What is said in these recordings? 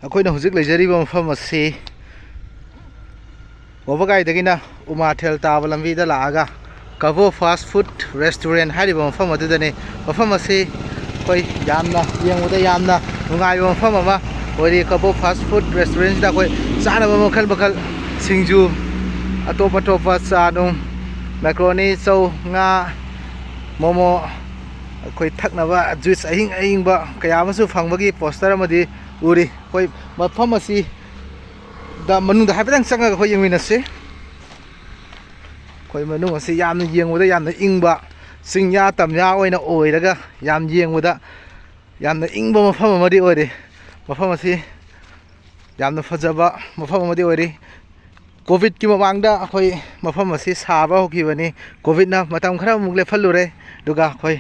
ꯑꯩꯈꯣꯏꯅ ꯍꯧꯖꯤꯛ ꯂꯩꯖꯔꯤꯕ ꯃꯐꯝ ꯑꯁꯤ ꯋꯥꯕꯒꯥꯏꯗꯒꯤꯅ ꯎꯃꯥꯊꯦꯜ ꯇꯥꯕ ꯂꯝꯕꯤꯗ ꯂꯥꯛꯑꯒ ꯀꯕꯣ ꯐꯥꯁ ꯐꯨꯗ ꯔꯦꯁꯇꯨꯔꯦꯟꯠ ꯍꯥꯏꯔꯤꯕ ꯃꯐꯝ ꯑꯗꯨꯗꯅꯤ. ꯃꯐꯝ ꯑꯁꯤ ꯑꯩꯈꯣꯏ ꯌꯥꯝꯅ ꯌꯦꯡꯕꯗ ꯌꯥꯝꯅ ꯅꯨꯡꯉꯥꯏꯕ ꯃꯐꯝ ꯑꯃ ꯑꯣꯏꯔꯤ. ꯀꯕꯣ ꯐꯥꯁ ꯐꯨꯗ ꯔꯦꯁꯇꯨꯔꯦꯟꯠꯁꯤꯗ ꯑꯩꯈꯣꯏ ꯆꯥꯅꯕ ꯃꯈꯜ ꯃꯈꯜ ꯁꯤꯡꯖꯨ, ꯑꯇꯣꯞ ꯑꯇꯣꯞꯄ ꯆꯥ ꯅꯨꯡ, ꯃꯦꯀ꯭ꯔꯣꯅꯤ, ꯆꯧ, ꯉꯥ, ꯃꯣꯃꯣ, ꯑꯩꯈꯣꯏ ꯊꯛꯅꯕ ꯖꯨꯏꯁ ꯑꯍꯤꯡ ꯑꯍꯤꯡꯕ ꯀꯌꯥ ꯑꯃꯁꯨ ꯐꯪꯕꯒꯤ ꯄꯣꯁꯇꯔ ꯑꯃꯗꯤ ꯎꯔꯤ. ꯑꯩꯈꯣꯏ ꯃꯐꯝ ꯑꯁꯤ ꯃꯅꯨꯡꯗ ꯍꯥꯏꯐꯦꯠꯇꯪ ꯆꯪꯉꯒ ꯑꯩꯈꯣꯏ ꯌꯦꯡꯃꯤꯟꯅꯁꯤ. ꯑꯩꯈꯣꯏ ꯃꯅꯨꯡ ꯑꯁꯤ ꯌꯥꯝꯅ ꯌꯦꯡꯕꯗ ꯌꯥꯝꯅ ꯏꯪꯕ ꯆꯤꯡꯌꯥ ꯇꯝꯌꯥ ꯑꯣꯏꯅ ꯑꯣꯏꯔꯒ ꯌꯥꯝ ꯌꯦꯡꯕꯗ ꯌꯥꯝꯅ ꯏꯪꯕ ꯃꯐꯝ ꯑꯃꯗꯤ ꯑꯣꯏꯔꯤ. ꯃꯐꯝ ꯑꯁꯤ ꯌꯥꯝꯅ ꯐꯖꯕ ꯃꯐꯝ ꯑꯃꯗꯤ ꯑꯣꯏꯔꯤ. ꯀꯣꯚꯤꯗꯀꯤ ꯃꯃꯥꯡꯗ ꯑꯩꯈꯣꯏ ꯃꯐꯝ ꯑꯁꯤ ꯁꯥꯕ ꯍꯧꯈꯤꯕꯅꯤ. ꯀꯣꯚꯤꯗꯅ ꯃꯇꯝ ꯈꯔ ꯑꯃꯨꯛ ꯂꯦꯞꯍꯜꯂꯨꯔꯦ. ꯑꯗꯨꯒ ꯑꯩꯈꯣꯏ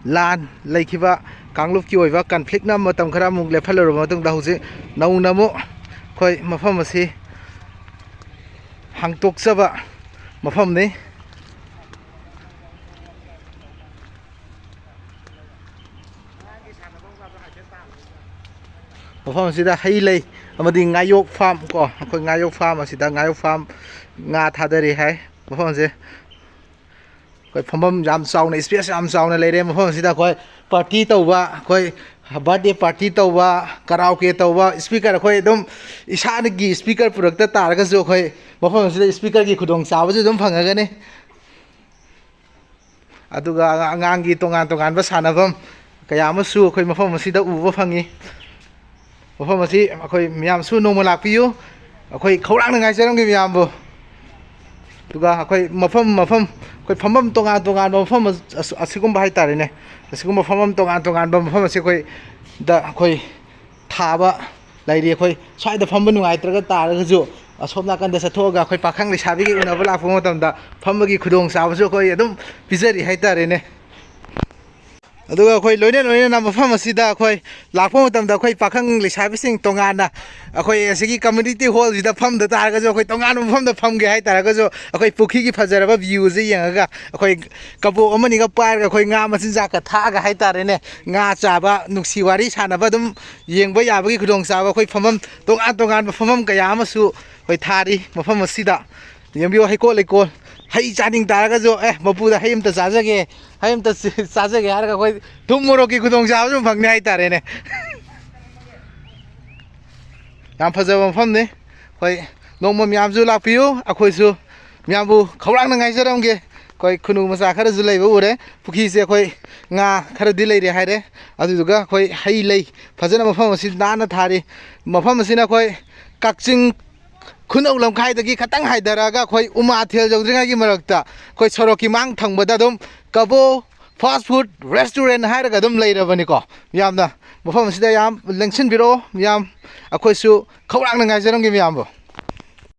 ꯂꯥꯟ ꯂꯩꯈꯤꯕ ꯀꯥꯡꯂꯨꯞꯀꯤ ꯑꯣꯏꯕ ꯀꯟꯐ꯭ꯂꯤꯛꯅ ꯃꯇꯝ ꯈꯔ ꯑꯃꯨꯛ ꯂꯦꯞꯍꯜꯂꯨꯔꯕ ꯃꯇꯨꯡꯗ ꯍꯧꯖꯤꯛ ꯅꯧꯅ ꯑꯃꯨꯛ ꯑꯩꯈꯣꯏ ꯃꯐꯝ ꯑꯁꯤ ꯍꯥꯡꯇꯣꯛꯆꯕ ꯃꯐꯝꯅꯤ. ꯃꯐꯝ ꯑꯁꯤꯗ ꯍꯩ ꯂꯩ ꯑꯃꯗꯤ ꯉꯥꯌꯣꯛ ꯐꯥꯔꯝ ꯑꯩꯈꯣꯏ ꯉꯥꯌꯣꯛ ꯐꯥꯔꯝ ꯑꯁꯤꯗ ꯉꯥꯌꯣꯛ ꯐꯥꯔꯝ ꯉꯥ ꯊꯥꯗꯔꯤ ꯍꯥꯏ. ꯃꯐꯝ ꯑꯁꯤ ꯑꯩꯈꯣꯏ ꯐꯝꯐꯝ ꯌꯥꯝ ꯆꯥꯎꯅ ꯏꯁꯄꯦꯁ ꯌꯥꯝ ꯆꯥꯎꯅ ꯂꯩꯔꯦ. ꯃꯐꯝ ꯑꯁꯤꯗ ꯑꯩꯈꯣꯏ ꯄꯥꯔꯇꯤ ꯇꯧꯕ, ꯑꯩꯈꯣꯏ ꯕꯥꯔꯗꯦ ꯄꯥꯔꯇꯤ ꯇꯧꯕ, ꯀꯔꯥꯎꯀꯦ ꯇꯧꯕ, ꯏꯁꯄꯤꯀꯔ ꯑꯩꯈꯣꯏ ꯑꯗꯨꯝ ꯏꯁꯥꯒꯤ ꯏꯁꯄꯤꯀꯔ ꯄꯨꯔꯛꯇ ꯇꯥꯔꯒꯁꯨ ꯑꯩꯈꯣꯏ ꯃꯐꯝ ꯑꯁꯤꯗ ꯏꯁꯄꯤꯀꯔꯒꯤ ꯈꯨꯗꯣꯡꯆꯥꯕꯁꯨ ꯑꯗꯨꯝ ꯐꯪꯉꯒꯅꯤ. ꯑꯗꯨꯒ ꯑꯉꯥꯡꯒꯤ ꯇꯣꯉꯥꯟ ꯇꯣꯉꯥꯟꯕ ꯁꯥꯟꯅꯐꯝ ꯀꯌꯥ ꯑꯃꯁꯨ ꯑꯩꯈꯣꯏ ꯃꯐꯝ ꯑꯁꯤꯗ ꯎꯕ ꯐꯪꯉꯤ. ꯃꯐꯝ ꯑꯁꯤ ꯑꯩꯈꯣꯏ ꯃꯌꯥꯝꯁꯨ ꯅꯣꯡꯃ ꯂꯥꯛꯄꯤꯌꯨ. ꯑꯩꯈꯣꯏ ꯈꯧꯔꯥꯡꯅ ꯉꯥꯏꯖꯔꯝꯒꯦ ꯃꯌꯥꯝꯕꯨ. ꯑꯗꯨꯒ ꯑꯩꯈꯣꯏ ꯃꯐꯝ ꯑꯩꯈꯣꯏ ꯐꯝꯐꯝ ꯇꯣꯉꯥꯟ ꯇꯣꯉꯥꯟꯕ ꯃꯐꯝ ꯑꯁꯤꯒꯨꯝꯕ ꯍꯥꯏꯇꯥꯔꯦꯅꯦ. ꯑꯁꯤꯒꯨꯝꯕ ꯐꯝꯐꯝ ꯇꯣꯉꯥꯟ ꯇꯣꯉꯥꯟꯕ ꯃꯐꯝ ꯑꯁꯤ ꯑꯩꯈꯣꯏ ꯊꯥꯕ ꯂꯩꯔꯤ. ꯑꯩꯈꯣꯏ ꯁ꯭ꯋꯥꯏꯗ ꯐꯝꯕ ꯅꯨꯡꯉꯥꯏꯇ꯭ꯔꯒ ꯇꯥꯔꯒꯁꯨ ꯑꯁꯣꯝ ꯅꯥꯀꯟꯗ ꯆꯠꯊꯣꯛꯑꯒ ꯑꯩꯈꯣꯏ ꯄꯥꯈꯪ ꯂꯩꯁꯥꯕꯤꯒ ꯎꯅꯕ ꯂꯥꯛꯄ ꯃꯇꯝꯗ ꯐꯝꯕꯒꯤ ꯈꯨꯗꯣꯡꯆꯥꯕꯁꯨ ꯑꯩꯈꯣꯏ ꯑꯗꯨꯝ ꯄꯤꯖꯔꯤ ꯍꯥꯏꯇꯥꯔꯦꯅꯦ. ꯑꯗꯨꯒ ꯑꯩꯈꯣꯏ ꯂꯣꯏꯅꯅ ꯃꯐꯝ ꯑꯁꯤꯗ ꯑꯩꯈꯣꯏ ꯂꯥꯛꯄ ꯃꯇꯝꯗ ꯑꯩꯈꯣꯏ ꯄꯥꯈꯪ ꯂꯩꯁꯥꯕꯤꯁꯤꯡ ꯇꯣꯉꯥꯟꯅ ꯑꯩꯈꯣꯏ ꯑꯁꯤꯒꯤ ꯀꯝꯃꯨꯅꯤꯇꯤ ꯍꯣꯜꯁꯤꯗ ꯐꯝꯗ ꯇꯥꯔꯒꯁꯨ ꯑꯩꯈꯣꯏ ꯇꯣꯉꯥꯟꯕ ꯃꯐꯝꯗ ꯐꯝꯒꯦ ꯍꯥꯏꯇꯥꯔꯒꯁꯨ ꯑꯩꯈꯣꯏ ꯄꯨꯈ꯭ꯔꯤꯒꯤ ꯐꯖꯔꯕ ꯚ꯭ꯌꯨꯁꯤ ꯌꯦꯡꯉꯒ ꯑꯩꯈꯣꯏ ꯀꯕꯣꯛ ꯑꯃꯅꯤꯒ ꯄꯥꯏꯔꯒ ꯑꯩꯈꯣꯏ ꯉꯥ ꯃꯆꯤꯟꯖꯥꯛꯀ ꯊꯥꯛꯑꯒ ꯍꯥꯏꯇꯥꯔꯦꯅꯦ, ꯉꯥ ꯆꯥꯕ, ꯅꯨꯡꯁꯤ ꯋꯥꯔꯤ ꯁꯥꯟꯅꯕ ꯑꯗꯨꯝ ꯌꯦꯡꯕ ꯌꯥꯕꯒꯤ ꯈꯨꯗꯣꯡꯆꯥꯕ ꯑꯩꯈꯣꯏ ꯐꯝꯐꯝ ꯇꯣꯉꯥꯟ ꯇꯣꯉꯥꯟꯕ ꯐꯝꯐꯝ ꯀꯌا ꯑꯃꯁꯨ ꯑꯩꯈꯣꯏ ꯊꯥꯔꯤ. ꯃꯐꯝ ꯑꯁꯤꯗ ꯌꯦꯡꯕꯤꯌꯨ. ꯍꯩꯀꯣꯜ ꯂꯩꯀꯣꯜ, ꯍꯩ ꯆꯥꯅꯤꯡ ꯇꯥꯔꯒꯁꯨ ꯃꯄꯨꯗ ꯍꯩ ꯑꯃꯇ ꯆꯥꯖꯒꯦ, ꯍꯩ ꯑꯃꯇ ꯆꯥꯖꯒꯦ ꯍꯥꯏꯔꯒ ꯑꯩꯈꯣꯏ ꯊꯨꯝ ꯃꯣꯔꯣꯛꯀꯤ ꯈꯨꯗꯣꯡꯆꯥꯕꯁꯨ ꯐꯪꯅꯤ ꯍꯥꯏꯇꯥꯔꯦꯅꯦ. ꯌꯥꯝ ꯐꯖꯕ ꯃꯐꯝꯅꯤ. ꯑꯩꯈꯣꯏ ꯅꯣꯡꯃ ꯃꯌꯥꯝꯁꯨ ꯂꯥꯛꯄꯤꯌꯨ. ꯑꯩꯈꯣꯏꯁꯨ ꯃꯌꯥꯝꯕꯨ ꯈꯧꯔꯥꯡꯅ ꯉꯥꯏꯖꯔꯝꯒꯦ. ꯑꯩꯈꯣꯏ ꯈꯨꯟꯅꯨ ꯃꯆꯥ ꯈꯔꯁꯨ ꯂꯩꯕ ꯎꯔꯦ. ꯄꯨꯈ꯭ꯔꯤꯁꯦ ꯑꯩꯈꯣꯏ ꯉꯥ ꯈꯔꯗꯤ ꯂꯩꯔꯦ ꯍꯥꯏꯔꯦ. ꯑꯗꯨꯗꯨꯒ ꯑꯩꯈꯣই ꯍꯩ ꯂꯩ ꯐꯖꯅ ꯃꯐꯝ ꯑꯁꯤ ꯅꯥꯟꯅ ꯊꯥꯔꯤ. ꯃꯐꯝ ꯑꯁꯤꯅ ꯑꯩꯈꯣꯏ ꯀꯛꯆꯤꯡ ꯈꯨꯅꯧ ꯂꯝꯈꯥꯏꯗꯒꯤ ꯈꯤꯇꯪ ꯍꯥꯏꯊꯔꯛꯑꯒ ꯑꯩꯈꯣꯏ ꯎꯃꯥꯊꯦꯜ ꯌꯧꯗ꯭ꯔꯤꯉꯩꯒꯤ ꯃꯔꯛꯇ ꯑꯩꯈꯣꯏ ꯁꯣꯔꯣꯛꯀꯤ ꯃꯥꯡ ꯊꯪꯕꯗ ꯑꯗꯨꯝ ꯀꯕꯣ ꯐꯥꯁ ꯐꯨꯗ ꯔꯦꯁꯇꯨꯔꯦꯟꯠ ꯍꯥꯏꯔꯒ ꯑꯗꯨꯝ ꯂꯩꯔꯕꯅꯤꯀꯣ. ꯌꯥꯝꯅ ꯃꯐꯝ ꯑꯁꯤꯗ ꯌꯥꯝ ꯂꯦꯡꯁꯤꯟꯕꯤꯔꯛꯑꯣ. ꯃꯌꯥꯝ ꯑꯩꯈꯣꯏꯁꯨ ꯈꯧꯔꯥꯡꯅ ꯉꯥꯏꯖꯔꯝꯒꯦ ꯃꯌꯥꯝꯕꯨ.